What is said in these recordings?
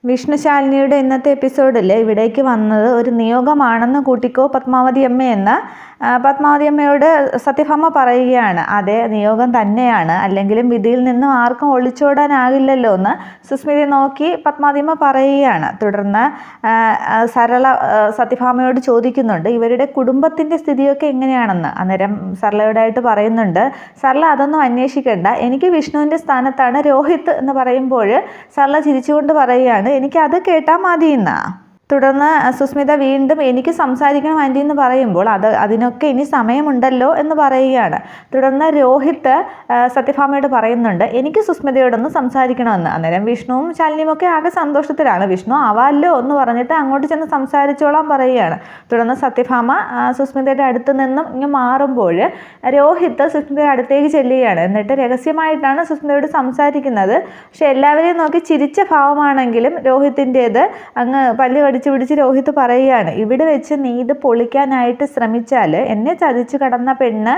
വിഷ്ണുശാലിനിയുടെ ഇന്നത്തെ എപ്പിസോഡിൽ ഇവിടേക്ക് വന്നത് ഒരു നിയോഗമാണെന്ന് കൂട്ടിക്കോ പത്മാവതി അമ്മ എന്ന പത്മാവതി അമ്മയോട് സത്യഭാമ പറയുകയാണ്. അതെ, നിയോഗം തന്നെയാണ്, അല്ലെങ്കിലും വിധിയിൽ നിന്നും ആർക്കും ഒളിച്ചോടാനാകില്ലല്ലോ എന്ന് സുസ്മിതയെ നോക്കി പത്മാവതി അമ്മ പറയുകയാണ്. തുടർന്ന് സരള സത്യഭാമയോട് ചോദിക്കുന്നുണ്ട് ഇവരുടെ കുടുംബത്തിൻ്റെ സ്ഥിതിയൊക്കെ എങ്ങനെയാണെന്ന്. അന്നേരം സരളയോടായിട്ട് പറയുന്നുണ്ട്, സരള അതൊന്നും അന്വേഷിക്കേണ്ട, എനിക്ക് വിഷ്ണുവിൻ്റെ സ്ഥാനത്താണ് രോഹിത് എന്ന് പറയുമ്പോൾ സരള ചിരിച്ചുകൊണ്ട് പറയുകയാണ് എനിക്കത് കേട്ടാൽ മതിയെന്നാ. തുടർന്ന് സുസ്മിത വീണ്ടും എനിക്ക് സംസാരിക്കണം ആൻറ്റി എന്ന് പറയുമ്പോൾ അതിനൊക്കെ ഇനി സമയമുണ്ടല്ലോ എന്ന് പറയുകയാണ്. തുടർന്ന് രോഹിത് സത്യഭാമയോട് പറയുന്നുണ്ട് എനിക്ക് സുസ്മിതയോടൊന്ന് സംസാരിക്കണമെന്ന്. അന്നേരം വിഷ്ണുവും ശാലിനിയും ഒക്കെ ആകെ സന്തോഷത്തിലാണ്. വിഷ്ണു ആവാല്ലോ എന്ന് പറഞ്ഞിട്ട് അങ്ങോട്ട് ചെന്ന് സംസാരിച്ചോളാൻ പറയുകയാണ്. തുടർന്ന് സത്യഭാമ സുസ്മിതയുടെ അടുത്ത് നിന്നും ഇങ്ങനെ മാറുമ്പോൾ രോഹിത് സുസ്മിതയുടെ അടുത്തേക്ക് ചെല്ലുകയാണ്. എന്നിട്ട് രഹസ്യമായിട്ടാണ് സുസ്മിതയോട് സംസാരിക്കുന്നത്. പക്ഷെ എല്ലാവരെയും നോക്കി ചിരിച്ച ഭാവമാണെങ്കിലും രോഹിത്തിൻ്റേത് അങ്ങ് പല്ല് പിടിച്ച് രോഹിത് പറയുകയാണ് ഇവിടെ വെച്ച് നീ ഇത് പൊളിക്കാനായിട്ട് ശ്രമിച്ചാൽ എന്നെ ചതിച്ചു കടന്ന പെണ്ണ്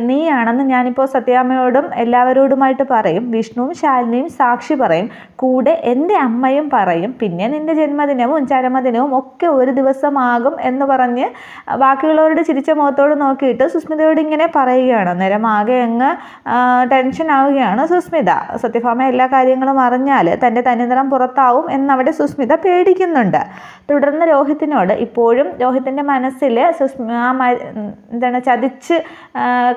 നീയാണെന്ന് ഞാനിപ്പോൾ സത്യാമ്മയോടും എല്ലാവരോടുമായിട്ട് പറയും. വിഷ്ണുവും ശാലിനിയും സാക്ഷി പറയും, കൂടെ എൻ്റെ അമ്മയും പറയും, പിന്നെ നിൻ്റെ ജന്മദിനവും ചരമദിനവും ഒക്കെ ഒരു ദിവസമാകും എന്ന് പറഞ്ഞ് ബാക്കിയുള്ളവരുടെ ചിരിച്ച മുഖത്തോട് നോക്കിയിട്ട് സുസ്മിതയോട് ഇങ്ങനെ പറയുകയാണ്. അന്നേരം ആകെ അങ്ങ് ടെൻഷൻ ആവുകയാണ് സുസ്മിത. സത്യഭാമ എല്ലാ കാര്യങ്ങളും അറിഞ്ഞാൽ തൻ്റെ തനിനിറം പുറത്താവും എന്നവിടെ സുസ്മിത പേടിക്കുന്നുണ്ട്. തുടർന്ന് രോഹിത്തിനോട് ഇപ്പോഴും രോഹിത്തിൻ്റെ മനസ്സിൽ ചതിച്ച്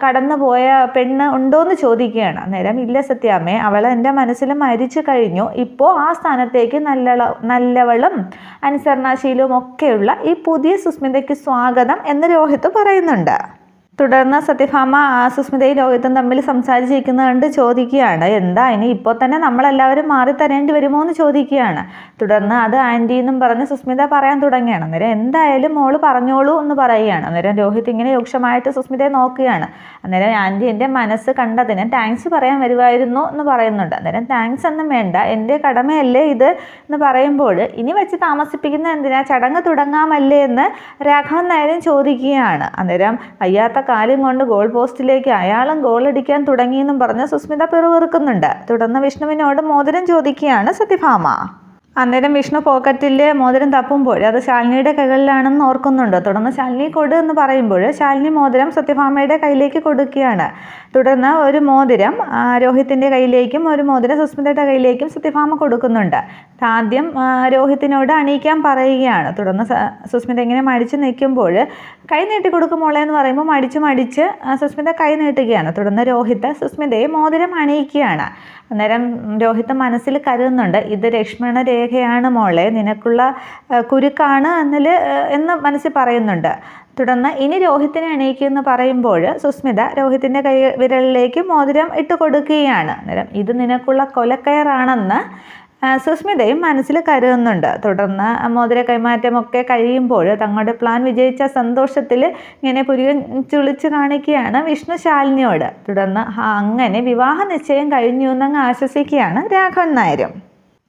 കടന്നുപോയ പെണ്ണ് ഉണ്ടോയെന്ന് ചോദിക്കുകയാണ്. അന്നേരം ഇല്ല സത്യാമ്മേ, അവൾ എൻ്റെ മനസ്സിൽ മരിച്ചു കഴിഞ്ഞു. ഇപ്പോൾ ആ സ്ഥാനത്തേക്ക് നല്ലവളും അനുസരണാശീലവും ഒക്കെയുള്ള ഈ പുതിയ സുസ്മിതയ്ക്ക് സ്വാഗതം എന്ന് രോഹിത് പറയുന്നുണ്ട്. തുടർന്ന് സത്യഭാമ സുസ്മിതയും രോഹിത്തും തമ്മിൽ സംസാരിച്ചിരിക്കുന്നത് കണ്ട് ചോദിക്കുകയാണ് എന്താ ഇനി ഇപ്പോൾ തന്നെ നമ്മളെല്ലാവരും മാറി തരേണ്ടി വരുമോ എന്ന് ചോദിക്കുകയാണ്. തുടർന്ന് അത് ആൻറ്റി എന്നും പറഞ്ഞ് സുസ്മിത പറയാൻ തുടങ്ങുകയാണ്. അന്നേരം എന്തായാലും മോള് പറഞ്ഞോളൂ എന്ന് പറയുകയാണ്. അന്നേരം രോഹിത് ഇങ്ങനെ രൂക്ഷമായിട്ട് സുസ്മിതയെ നോക്കുകയാണ്. അന്നേരം ആൻറ്റി എൻ്റെ മനസ്സ് കണ്ടതിന് താങ്ക്സ് പറയാൻ വരുമായിരുന്നു എന്ന് പറയുന്നുണ്ട്. അന്നേരം താങ്ക്സ് ഒന്നും വേണ്ട, എൻ്റെ കടമയല്ലേ ഇത് എന്ന് പറയുമ്പോൾ ഇനി വെച്ച് താമസിപ്പിക്കുന്ന എന്തിനാ, ചടങ്ങ് തുടങ്ങാമല്ലേ എന്ന് രാഘവൻ നായരും ചോദിക്കുകയാണ്. അന്നേരം വയ്യാത്ത കാലും കൊണ്ട് ഗോൾ പോസ്റ്റിലേക്ക് അയാളും ഗോളടിക്കാൻ തുടങ്ങിയെന്നും പറഞ്ഞ് സുസ്മിത പിറുവിറുക്കുന്നുണ്ട്. തുടർന്ന് വിഷ്ണുവിനോട് മോതിരം ചോദിക്കുകയാണ് സത്യഭാമ. അന്നേരം വിഷ്ണു പോക്കറ്റിൽ മോതിരം തപ്പുമ്പോൾ അത് ശാലിനിയുടെ കൈകളിലാണെന്ന് ഓർക്കുന്നുണ്ട്. തുടർന്ന് ശാലിനി കൊടു എന്ന് പറയുമ്പോൾ ശാലിനി മോതിരം സത്യഭാമയുടെ കയ്യിലേക്ക് കൊടുക്കുകയാണ്. തുടർന്ന് ഒരു മോതിരം രോഹിത്തിൻ്റെ കയ്യിലേക്കും ഒരു മോതിരം സുസ്മിതയുടെ കയ്യിലേക്കും സത്യഭാമ കൊടുക്കുന്നുണ്ട്. ആദ്യം രോഹിത്തിനോട് അണിയിക്കാൻ പറയുകയാണ്. തുടർന്ന് സുസ്മിത ഇങ്ങനെ മടിച്ച് നിൽക്കുമ്പോൾ കൈ നീട്ടി കൊടുക്കുമോളെ എന്ന് പറയുമ്പോൾ മടിച്ച് സുസ്മിത കൈ നീട്ടുകയാണ്. തുടർന്ന് രോഹിത് സുസ്മിതയെ മോതിരം അണിയിക്കുകയാണ്. അന്നേരം രോഹിത് മനസ്സിൽ കരുതുന്നുണ്ട് ഇത് ലക്ഷ്മണ രേഖയാണ് മോളെ, നിനക്കുള്ള കുരുക്കാണ് എന്ന് മനസ്സിൽ പറയുന്നുണ്ട്. തുടർന്ന് ഇനി രോഹിത്തിനെ അണിയിക്കുമെന്ന് പറയുമ്പോൾ സുസ്മിത രോഹിത്തിൻ്റെ വിരലിലേക്ക് മോതിരം ഇട്ട് കൊടുക്കുകയാണ്. അന്നേരം ഇത് നിനക്കുള്ള കൊലക്കയറാണെന്ന് സുസ്മിതയും മനസ്സിൽ കരുതുന്നുണ്ട്. തുടർന്ന് മോതിര കൈമാറ്റമൊക്കെ കഴിയുമ്പോൾ തങ്ങളുടെ പ്ലാൻ വിജയിച്ച സന്തോഷത്തിൽ ഇങ്ങനെ പുരികം ചുളിച്ച് കാണിക്കുകയാണ് വിഷ്ണു ശാലിനിയോട്. തുടർന്ന് അങ്ങനെ വിവാഹ നിശ്ചയം കഴിഞ്ഞു എന്നങ്ങ് ആശ്വസിക്കുകയാണ് രാഘവൻ നായരും.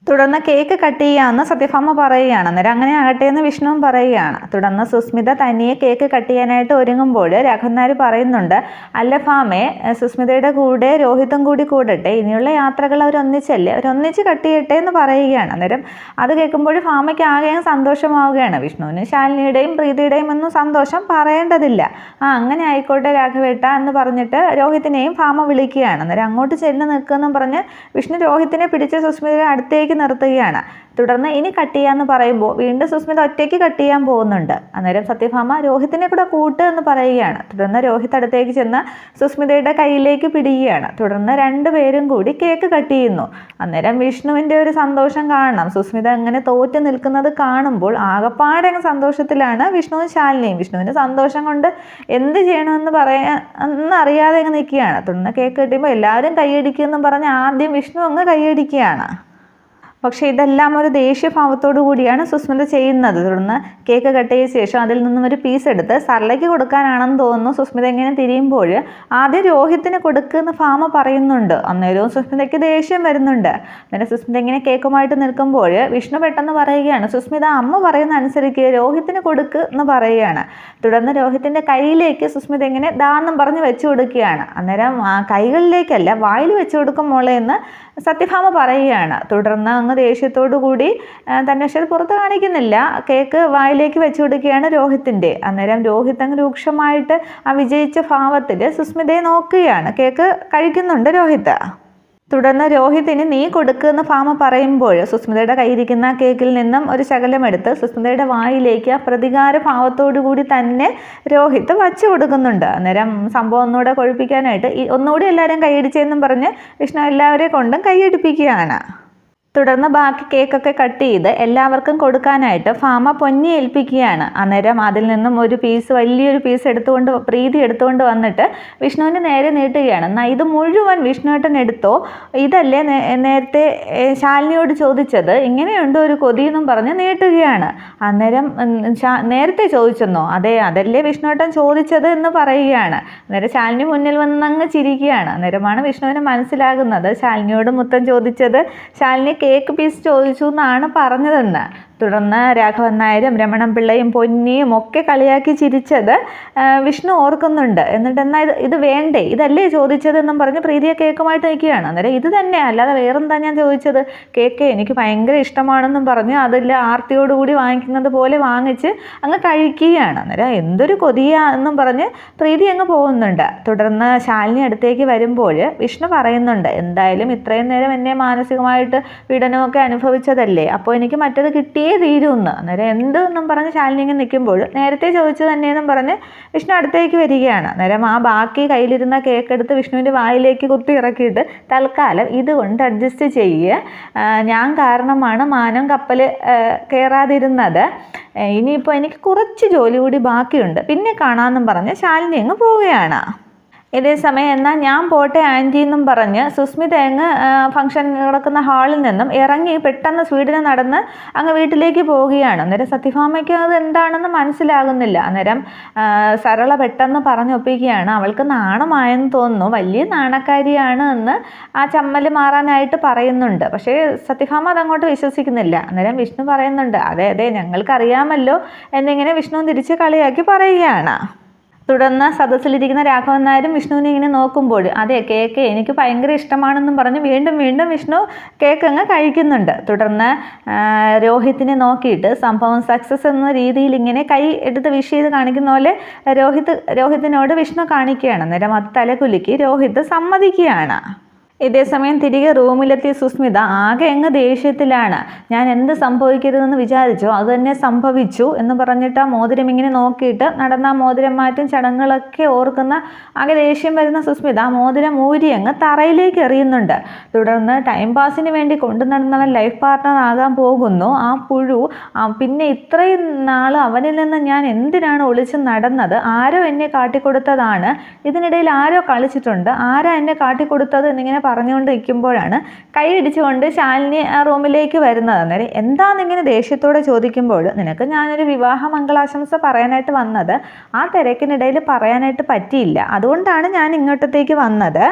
തുടർന്ന് കേക്ക് കട്ട് ചെയ്യാമെന്ന് സത്യഭാമ പറയുകയാണ്. അന്നേരം അങ്ങനെ ആകട്ടെ എന്ന് വിഷ്ണുവും പറയുകയാണ്. തുടർന്ന് സുസ്മിത തനിയെ കേക്ക് കട്ട് ചെയ്യാനായിട്ട് ഒരുങ്ങുമ്പോൾ രാഘവൻ നായർ പറയുന്നുണ്ട് അല്ല ഭാമേ, സുസ്മിതയുടെ കൂടെ രോഹിതും കൂടി കൂടട്ടെ, ഇനിയുള്ള യാത്രകൾ അവരൊന്നിച്ച് കട്ട് ചെയ്യട്ടെ എന്ന് പറയുകയാണ്. അന്നേരം അത് കേൾക്കുമ്പോൾ ഭാമയ്ക്ക് ആകെ സന്തോഷമാവുകയാണ്. വിഷ്ണുവിന് ശാലിനിയുടെയും പ്രീതിയുടെയും ഒന്നും സന്തോഷം പറയേണ്ടതില്ല. അങ്ങനെ ആയിക്കോട്ടെ രാഘവേട്ട എന്ന് പറഞ്ഞിട്ട് രോഹിത്തിനെയും ഭാമ വിളിക്കുകയാണ്. അന്നേരം അങ്ങോട്ട് ചെല്ല് നിൽക്കുമെന്നും പറഞ്ഞ് വിഷ്ണു രോഹിത്തിനെ പിടിച്ച് സുസ്മിതയുടെ അടുത്തേക്ക് നിർത്തുകയാണ്. തുടർന്ന് ഇനി കട്ട് ചെയ്യാന്ന് പറയുമ്പോൾ വീണ്ടും സുസ്മിത ഒറ്റയ്ക്ക് കട്ട് ചെയ്യാൻ പോകുന്നുണ്ട്. അന്നേരം സത്യഭാമ രോഹിത്തിനെ കൂടെ കൂട്ട് എന്ന് പറയുകയാണ്. തുടർന്ന് രോഹിത് അടുത്തേക്ക് ചെന്ന് സുസ്മിതയുടെ കയ്യിലേക്ക് പിടിക്കുകയാണ്. തുടർന്ന് രണ്ടുപേരും കൂടി കേക്ക് കട്ട് ചെയ്യുന്നു. അന്നേരം വിഷ്ണുവിൻ്റെ ഒരു സന്തോഷം കാണണം. സുസ്മിത അങ്ങനെ തോറ്റ് നിൽക്കുന്നത് കാണുമ്പോൾ ആകപ്പാടെ സന്തോഷത്തിലാണ് വിഷ്ണുവും ശാലിനിയും. വിഷ്ണുവിൻ്റെ സന്തോഷം കൊണ്ട് എന്ത് ചെയ്യണമെന്ന് അറിയാതെ നിൽക്കുകയാണ്. തുടർന്ന് കേക്ക് കട്ടിയുമ്പോൾ എല്ലാവരും കൈയടിക്കുമെന്നും പറഞ്ഞ് ആദ്യം വിഷ്ണു അങ്ങ് കൈയടിക്കുകയാണ്. പക്ഷേ ഇതെല്ലാം ഒരു ദേഷ്യഭാവത്തോടു കൂടിയാണ് സുസ്മിത ചെയ്യുന്നത്. തുടർന്ന് കേക്ക് കട്ട് ചെയ്ത ശേഷം അതിൽ നിന്നും ഒരു പീസ് എടുത്ത് സരളയ്ക്ക് കൊടുക്കാനാണെന്ന് തോന്നുന്നു. സുസ്മിത ഇങ്ങനെ തിരിയുമ്പോൾ ആദ്യം രോഹിത്തിന് കൊടുക്കുമെന്ന് ഭാമ പറയുന്നുണ്ട്. അന്നേരവും സുസ്മിതയ്ക്ക് ദേഷ്യം വരുന്നുണ്ട്. അന്നേരം സുസ്മിത ഇങ്ങനെ കേക്കുമായിട്ട് നിൽക്കുമ്പോൾ വിഷ്ണു പെട്ടെന്ന് പറയുകയാണ് സുസ്മിത അമ്മ പറയുന്ന അനുസരിച്ച് രോഹിത്തിന് കൊടുക്ക് എന്ന് പറയുകയാണ്. തുടർന്ന് രോഹിത്തിൻ്റെ കയ്യിലേക്ക് സുസ്മിത ഇങ്ങനെ ദാന്നും പറഞ്ഞ് വെച്ചു കൊടുക്കുകയാണ്. അന്നേരം കൈകളിലേക്കല്ല വായിൽ വെച്ചു കൊടുക്കും മോളെ എന്ന് സത്യഭാമ പറയുകയാണ്. തുടർന്ന് അങ്ങ് ദേഷ്യത്തോടു കൂടി തന്നെ, പക്ഷെ അത് പുറത്ത് കാണിക്കുന്നില്ല, കേക്ക് വായിലേക്ക് വെച്ചു കൊടുക്കുകയാണ് രോഹിത്തിൻ്റെ. അന്നേരം രോഹിത് അങ്ങ് രൂക്ഷമായിട്ട് ആ വിജയിച്ച ഭാവത്തിൽ സുസ്മിതയെ നോക്കുകയാണ്. കേക്ക് കഴിക്കുന്നുണ്ട് രോഹിത്. തുടർന്ന് രോഹിതിന് നീ കൊടുക്കുന്ന ഭാമ പറയുമ്പോൾ സുസ്മിതയുടെ കയ്യിരിക്കുന്ന കേക്കിൽ നിന്നും ഒരു ശകലമെടുത്ത് സുസ്മിതയുടെ വായിലേക്ക് പ്രതികാര ഭാവത്തോടു കൂടി തന്നെ രോഹിത് വച്ചു കൊടുക്കുന്നുണ്ട്. അന്നേരം സംഭവം ഒന്നുകൂടെ കൊഴിപ്പിക്കാനായിട്ട് ഒന്നുകൂടി എല്ലാവരും കൈയടിച്ചെന്നും പറഞ്ഞ് വിഷ്ണു എല്ലാവരെയും കൊണ്ടും കൈയടിപ്പിക്കുകയാണ്. തുടർന്ന് ബാക്കി കേക്കൊക്കെ കട്ട് ചെയ്ത് എല്ലാവർക്കും കൊടുക്കാനായിട്ട് ഭാമ പൊന്നി ഏൽപ്പിക്കുകയാണ്. അന്നേരം അതിൽ നിന്നും ഒരു പീസ്, വലിയൊരു പീസ് പ്രീതി എടുത്തുകൊണ്ട് വന്നിട്ട് വിഷ്ണുവിന് നേരെ നീട്ടുകയാണ്. എന്നാൽ ഇത് മുഴുവൻ വിഷ്ണുവേട്ടൻ എടുത്തോ, ഇതല്ലേ നേരത്തെ ശാലിനിയോട് ചോദിച്ചത്, ഇങ്ങനെയുണ്ടോ ഒരു കൊതി എന്നും പറഞ്ഞ് നീട്ടുകയാണ്. അന്നേരം നേരത്തെ ചോദിച്ചെന്നോ, അതെ അതല്ലേ വിഷ്ണുവേട്ടൻ ചോദിച്ചത് എന്ന് പറയുകയാണ്. അന്നേരം ശാലിനി മുന്നിൽ വന്നങ്ങ് ചിരിക്കുകയാണ്. അന്നേരമാണ് വിഷ്ണുവിന് മനസ്സിലാകുന്നത് ശാലിനിയോട് മുത്തം ചോദിച്ചത് ശാലിനി കേക്ക് പീസ് ചോദിച്ചു എന്നാണ് പറഞ്ഞതെന്ന്. തുടർന്ന് രാഘവൻ നായരും രമണൻ പിള്ളയും പൊന്നിയും ഒക്കെ കളിയാക്കി ചിരിച്ചത് വിഷ്ണു ഓർക്കുന്നുണ്ട്. എന്നിട്ട് എന്നാൽ ഇത് വേണ്ടേ, ഇതല്ലേ ചോദിച്ചതെന്നും പറഞ്ഞ് പ്രീതിയെ കേക്കുമായിട്ട് നിൽക്കുകയാണ്. അന്നേരം ഇത് തന്നെ, അല്ലാതെ വേറെന്താ ഞാൻ ചോദിച്ചത്, കേക്ക് എനിക്ക് ഭയങ്കര ഇഷ്ടമാണെന്നും പറഞ്ഞ് അതിൽ ആർത്തിയോടുകൂടി വാങ്ങിക്കുന്നത് പോലെ വാങ്ങിച്ച് അങ്ങ് കഴിക്കുകയാണ്. അന്നേരം എന്തൊരു കൊതിയാ എന്നും പറഞ്ഞ് പ്രീതി അങ്ങ് പോകുന്നുണ്ട്. തുടർന്ന് ശാലിനി അടുത്തേക്ക് വരുമ്പോൾ വിഷ്ണു പറയുന്നുണ്ട്, എന്തായാലും ഇത്രയും നേരം എന്നെ മാനസികമായിട്ട് പീഡനമൊക്കെ അനുഭവിച്ചതല്ലേ, അപ്പോൾ എനിക്ക് മറ്റത് കിട്ടിയേ തീരുമെന്ന്. അന്നേരം എന്തെന്നും പറഞ്ഞ് ശാലിനി ഇങ്ങനെ നിൽക്കുമ്പോൾ നേരത്തെ ചോദിച്ചു തന്നെയെന്നും പറഞ്ഞ് വിഷ്ണു അടുത്തേക്ക് വരികയാണ്. അന്നേരം ആ ബാക്കി കയ്യിലിരുന്ന കേക്ക് എടുത്ത് വിഷ്ണുവിൻ്റെ വായിലേക്ക് കുത്തി ഇറക്കിയിട്ട് തൽക്കാലം ഇതുകൊണ്ട് അഡ്ജസ്റ്റ് ചെയ്യുക, ഞാൻ കാരണമാണ് മാനം കപ്പൽ കയറാതിരുന്നത്, ഇനിയിപ്പോൾ എനിക്ക് കുറച്ച് ജോലി കൂടി ബാക്കിയുണ്ട്, പിന്നെ കാണാമെന്നും പറഞ്ഞ് ശാലിനി അങ്ങ് പോവുകയാണ്. ഇതേ സമയം എന്നാൽ ഞാൻ പോട്ടെ ആൻറ്റി എന്നും പറഞ്ഞ് സുസ്മിത അങ്ങ് ഫംഗ്ഷൻ നടക്കുന്ന ഹാളിൽ നിന്നും ഇറങ്ങി പെട്ടെന്ന് സ്പീഡിന് നടന്ന് അങ്ങ് വീട്ടിലേക്ക് പോവുകയാണ്. അന്നേരം സത്യഭാമയ്ക്ക് അത് എന്താണെന്ന് മനസ്സിലാകുന്നില്ല. അന്നേരം സരള പെട്ടെന്ന് പറഞ്ഞൊപ്പിക്കുകയാണ്, അവൾക്ക് നാണമായെന്ന് തോന്നുന്നു, വലിയ നാണക്കാരിയാണ് എന്ന് ആ ചമ്മൽ മാറാനായിട്ട് പറയുന്നുണ്ട്. പക്ഷേ സത്യഭാമ അതങ്ങോട്ട് വിശ്വസിക്കുന്നില്ല. അന്നേരം വിഷ്ണു പറയുന്നുണ്ട്, അതെ അതെ ഞങ്ങൾക്കറിയാമല്ലോ എന്നിങ്ങനെ വിഷ്ണു തിരിച്ച് കളിയാക്കി പറയുകയാണ്. തുടർന്ന് സദസ്സിലിരിക്കുന്ന രാഘവൻ നായരും വിഷ്ണുവിനെ ഇങ്ങനെ നോക്കുമ്പോൾ അതെ കേക്ക് എനിക്ക് ഭയങ്കര ഇഷ്ടമാണെന്നും പറഞ്ഞ് വീണ്ടും വീണ്ടും വിഷ്ണു കേക്ക് അങ്ങ് കഴിക്കുന്നുണ്ട്. തുടർന്ന് രോഹിത്തിനെ നോക്കിയിട്ട് സംഭവം സക്സസ് എന്ന രീതിയിൽ ഇങ്ങനെ കൈ എടുത്ത് വിഷ് ചെയ്ത് കാണിക്കുന്ന പോലെ രോഹിത്തിനോട് വിഷ്ണു കാണിക്കുകയാണ്. അന്നേരം അത് തലകുലുക്കി രോഹിത് സമ്മതിക്കുകയാണ്. ഇതേസമയം തിരികെ റൂമിലെത്തിയ സുസ്മിത ആകെ അങ്ങ് ദേഷ്യത്തിലാണ്. ഞാൻ എന്ത് സംഭവിക്കരുതെന്ന് വിചാരിച്ചോ അത് തന്നെ സംഭവിച്ചു എന്ന് പറഞ്ഞിട്ട് ആ മോതിരം ഇങ്ങനെ നോക്കിയിട്ട് നടന്ന ആ മോതിരം മാറ്റും ചടങ്ങുകളൊക്കെ ഓർക്കുന്ന ആകെ ദേഷ്യം വരുന്ന സുസ്മിത ആ മോതിരം ഊരി അങ്ങ് തറയിലേക്ക് എറിയുന്നുണ്ട്. തുടർന്ന് ടൈം പാസിന് വേണ്ടി കൊണ്ടു നടന്നവൻ ലൈഫ് പാർട്ട്ണർ ആകാൻ പോകുന്നു. ആ പുഴു പിന്നെ ഇത്രയും നാൾ അവനിൽ നിന്ന് ഞാൻ എന്തിനാണ് ഒളിച്ച് നടന്നത്, ആരോ എന്നെ കാട്ടിക്കൊടുത്തതാണ്, ഇതിനിടയിൽ ആരോ കളിച്ചിട്ടുണ്ട്, ആരാ എന്നെ കാട്ടിക്കൊടുത്തത് എന്നിങ്ങനെ പറഞ്ഞുകൊണ്ട് നിൽക്കുമ്പോഴാണ് കൈയിടിച്ചുകൊണ്ട് ശാലിനി ആ റൂമിലേക്ക് വരുന്നത്. അന്നേരം എന്താണെന്നിങ്ങനെ ദേഷ്യത്തോടെ ചോദിക്കുമ്പോൾ നിനക്ക് ഞാനൊരു വിവാഹ മംഗളാശംസ പറയാനായിട്ട് വന്നത്, ആ തിരക്കിനിടയിൽ പറയാനായിട്ട് പറ്റിയില്ല, അതുകൊണ്ടാണ് ഞാൻ ഇങ്ങോട്ടത്തേക്ക് വന്നത്,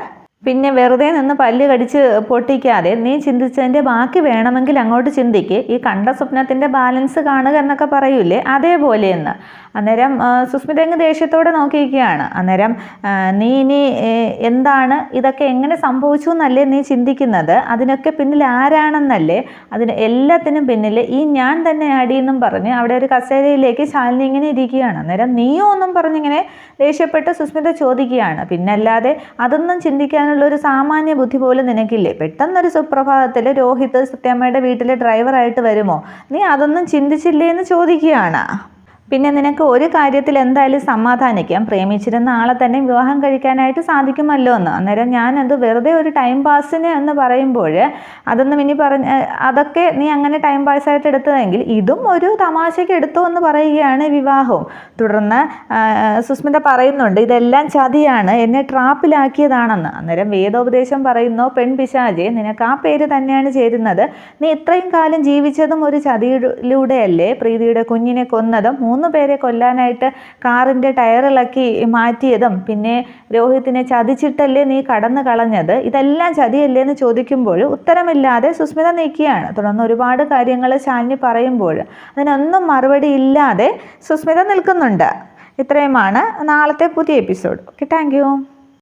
പിന്നെ വെറുതെ നിന്ന് പല്ല് കടിച്ച് പൊട്ടിക്കാതെ നീ ചിന്തിച്ചതിൻ്റെ ബാക്കി വേണമെങ്കിൽ അങ്ങോട്ട് ചിന്തിക്ക്, ഈ കണ്ട സ്വപ്നത്തിൻ്റെ ബാലൻസ് കാണുക എന്നൊക്കെ പറയൂലേ അതേപോലെയെന്ന്. അന്നേരം സുസ്മിത അങ്ങ് ദേഷ്യത്തോടെ നോക്കിയിരിക്കുകയാണ്. അന്നേരം നീ ഇനി എന്താണ് ഇതൊക്കെ എങ്ങനെ സംഭവിച്ചു എന്നല്ലേ നീ ചിന്തിക്കുന്നത്, അതിനൊക്കെ പിന്നിൽ ആരാണെന്നല്ലേ, അതിന് എല്ലാത്തിനും പിന്നിൽ ഈ ഞാൻ തന്നെ ആടിയെന്നും പറഞ്ഞ് അവിടെ ഒരു കസേരയിലേക്ക് ശാലിനി ഇങ്ങനെ ഇരിക്കുകയാണ്. അന്നേരം നീയോ ഒന്നും പറഞ്ഞിങ്ങനെ ദേഷ്യപ്പെട്ട് സുസ്മിത ചോദിക്കുകയാണ്, പിന്നല്ലാതെ അതൊന്നും ചിന്തിക്കാനുള്ളൊരു സാമാന്യ ബുദ്ധി പോലും നിനക്കില്ലേ, പെട്ടെന്നൊരു സുപ്രഭാതത്തിൽ രോഹിത് സത്യാമ്മയുടെ വീട്ടിലെ ഡ്രൈവറായിട്ട് വരുമോ, നീ അതൊന്നും ചിന്തിച്ചില്ലേ എന്ന് ചോദിക്കുകയാണ്. പിന്നെ നിനക്ക് ഒരു കാര്യത്തിൽ എന്തായാലും സമാധാനിക്കാം, പ്രേമിച്ചിരുന്ന ആളെ തന്നെ വിവാഹം കഴിക്കാനായിട്ട് സാധിക്കുമല്ലോ എന്ന്. അന്നേരം ഞാനത് വെറുതെ ഒരു ടൈം പാസിന് എന്ന് പറയുമ്പോൾ അതൊന്നും ഇനി അതൊക്കെ നീ അങ്ങനെ ടൈം പാസ്സായിട്ട് എടുത്തതെങ്കിൽ ഇതും ഒരു തമാശയ്ക്ക് എടുത്തോ എന്ന് പറയുകയാണ് വിവാഹവും. തുടർന്ന് സുസ്മിത പറയുന്നുണ്ട് ഇതെല്ലാം ചതിയാണ്, എന്നെ ട്രാപ്പിലാക്കിയതാണെന്ന്. അന്നേരം വേദോപദേശം പറയുന്നു, പെൺപിശാചെ നിനക്ക് ആ പേര് തന്നെയാണ് ചേരുന്നത്, നീ ഇത്രയും കാലം ജീവിച്ചതും ഒരു ചതിയിലൂടെയല്ലേ, പ്രീതിയുടെ കുഞ്ഞിനെ കൊന്നതും 3 പേരെ കൊല്ലാനായിട്ട് കാറിൻ്റെ ടയറിളക്കി മാറ്റിയതും പിന്നെ രോഹിത്തിനെ ചതിച്ചിട്ടല്ലേ നീ കടന്നു കളഞ്ഞത്, ഇതെല്ലാം ചതിയല്ലേ എന്ന് ചോദിക്കുമ്പോൾ ഉത്തരമില്ലാതെ സുസ്മിത നിൽക്കുകയാണ്. തുടർന്ന് ഒരുപാട് കാര്യങ്ങൾ ശാലിനി പറയുമ്പോൾ അതിനൊന്നും മറുപടി ഇല്ലാതെ സുസ്മിത നിൽക്കുന്നുണ്ട്. ഇത്രയുമാണ് നാളത്തെ പുതിയ എപ്പിസോഡ്. Okay, thank you.